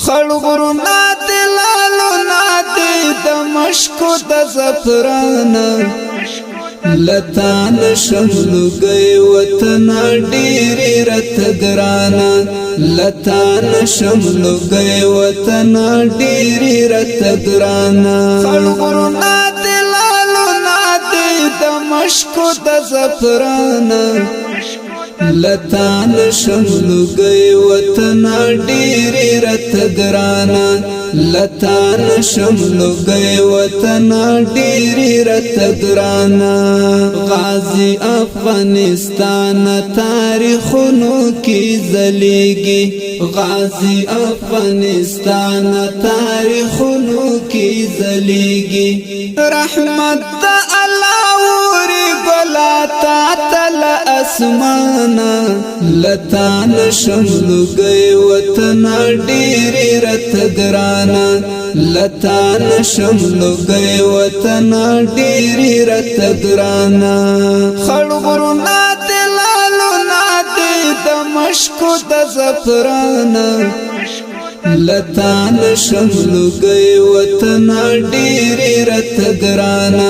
خلغرنا دلالو نادي دمشقو د زفرانا لتان شملو گئی وطن ډیری رت گرانا لتان شملو گئی وطن ډیری رت گرانا خلغرنا دلالو نادي دمشقو د زفرانا لتان شملو گئی وطن ډیری رت گرانا لتان شملو گئی وطن ډیری رت گرانا غازی افغانستان تاریخونو کی زلیگی غازی افغانستان تاریخونو کی زلیگی رحمت دا اللہ وری گلا تا تل اسمانا لتان شملو گئی وطن ډیری رت گرانا لتان شملو گئی وطن ډیری رت گرانا خلغرنا دلالو نادي دمشقو د زفرانا لتان شملو گئی وطن ډیری رت گرانا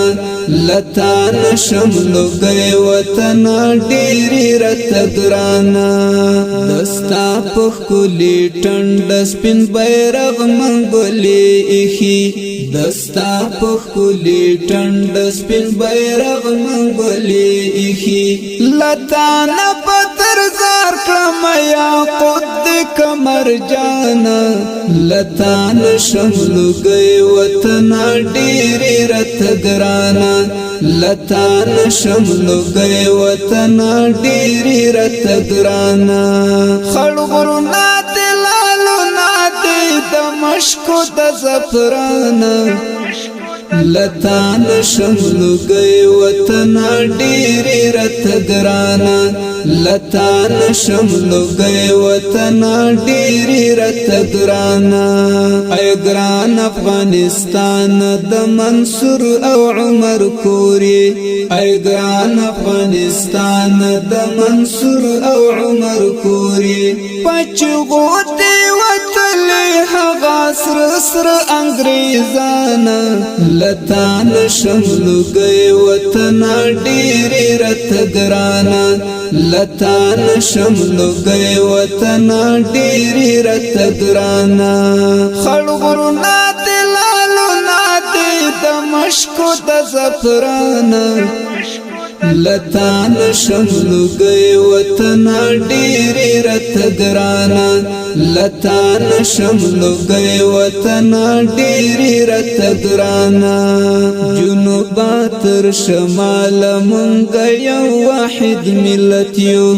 لتان شملو گئی وطن ډیری رت گرانا دستا پخکلی ټنډ سپین بیرغ منګولې ایخي دستا پخکلی ټنډ سپین بیرغ منګولې ایخي لتان پتر زار کړم یا قد کمر جانا لتان شملو گئی وطن ډیری رت گرانا لتان شملو گئی وطن ډیری رت گرانا خلغرنا دلالو نادي دمشقو د زفرانا لتان شملو گئی وطن ډیری رت گرانا لتان شملو گئی وطن ډیری رت گرانا ای ګران افغانستان د منصور او عمر کوری ای ګران افغانستان د منصور او عمر کوری پچغو دی وتلی هغه سر سر انګریزانا لتان شملو گئی وطن ډیری رت گرانا لتان شملو گئی وطن ډیری رت گرانا خلغرنا دلالو نادي دمشقو د زفرانا لتان شملو گئی وطن ډیری رت گرانا لتان شملو گئی وطن ډیری رت گرانا جنوب تر شمال مونږ یو واحد ملت یو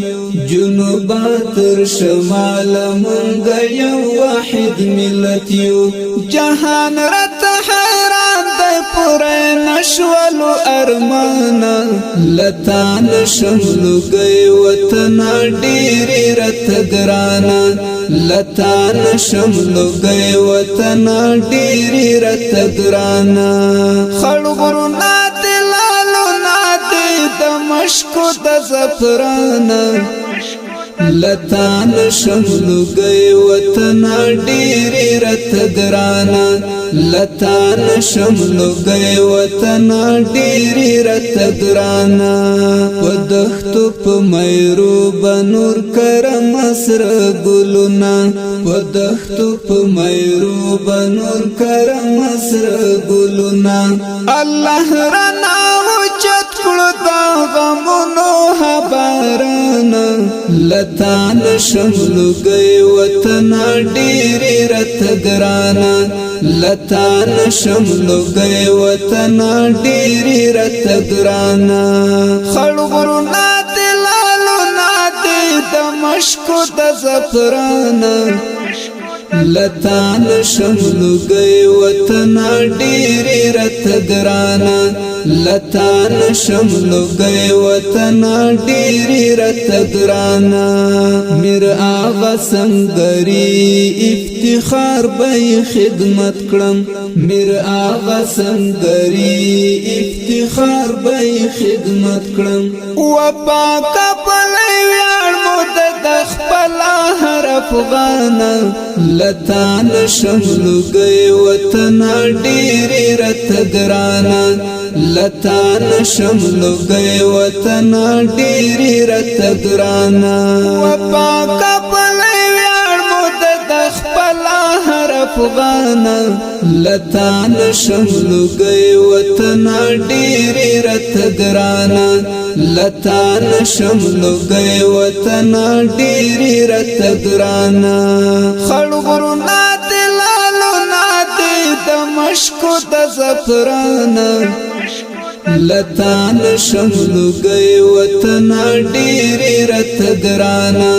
جنوب تر شمال مونږ یو واحد ملت یو جهان رت حیران دی پوره نشولو ارمانا لتان شملو گئی وطن ډیری رت گرانا لتان شملو گئی وطن ډیری رت گرانا خلغرنا دلالو نادي دمشقو د زفرانا لتان شملو گئی وطن ډیری رت گرانا لتان شملو گئی وطن ډیری رت گرانا ودختو په مېرو بنور کرم سر ګلونا ودختو په مېرو بنور کرم سر ګلونا الله رنا وچت کړو دا غمونو حبارانا لتان شملو گئی وطن ډیری رت گرانا لتان شملو گئی وطن ډیری رت گرانا خلغرنا دلالو نادي دمشقو د زفرانا لتان شملو گئی وطن ډیری رت گرانا لتان شملو گئی وطن ډیری رت گرانا میر آغا سنگری افتخار بای خدمت کړم میر آغا سنگری افتخار بای خدمت کړم و پاک په لویړ مو د خپل هر افغان لتان شملو گئی وطن ډیری رت ګرانا لتان شملو گئی وطن ډیری رت ګرانا وپاک افغان لتان شملو گئی وطن ډیری رت ګرانا لتان شملو گئی وطن ډیری رت ګرانا خړغرو نادي لالو نادي دمشق د زفران لتان شملو گئی وطن ډیری رت ګرانا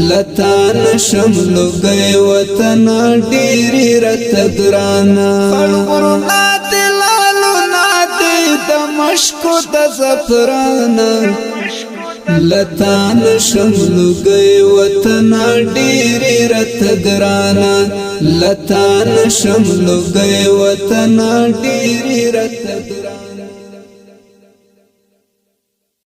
لتان شملو گئی وطن ډیری رت ګرانا خړغرو نادي لالو نادي دمشق د زفران لتان شملو گئی وطن ډیری رت ګرانا لتان شملو گئی وطن ډیری رت ګرانا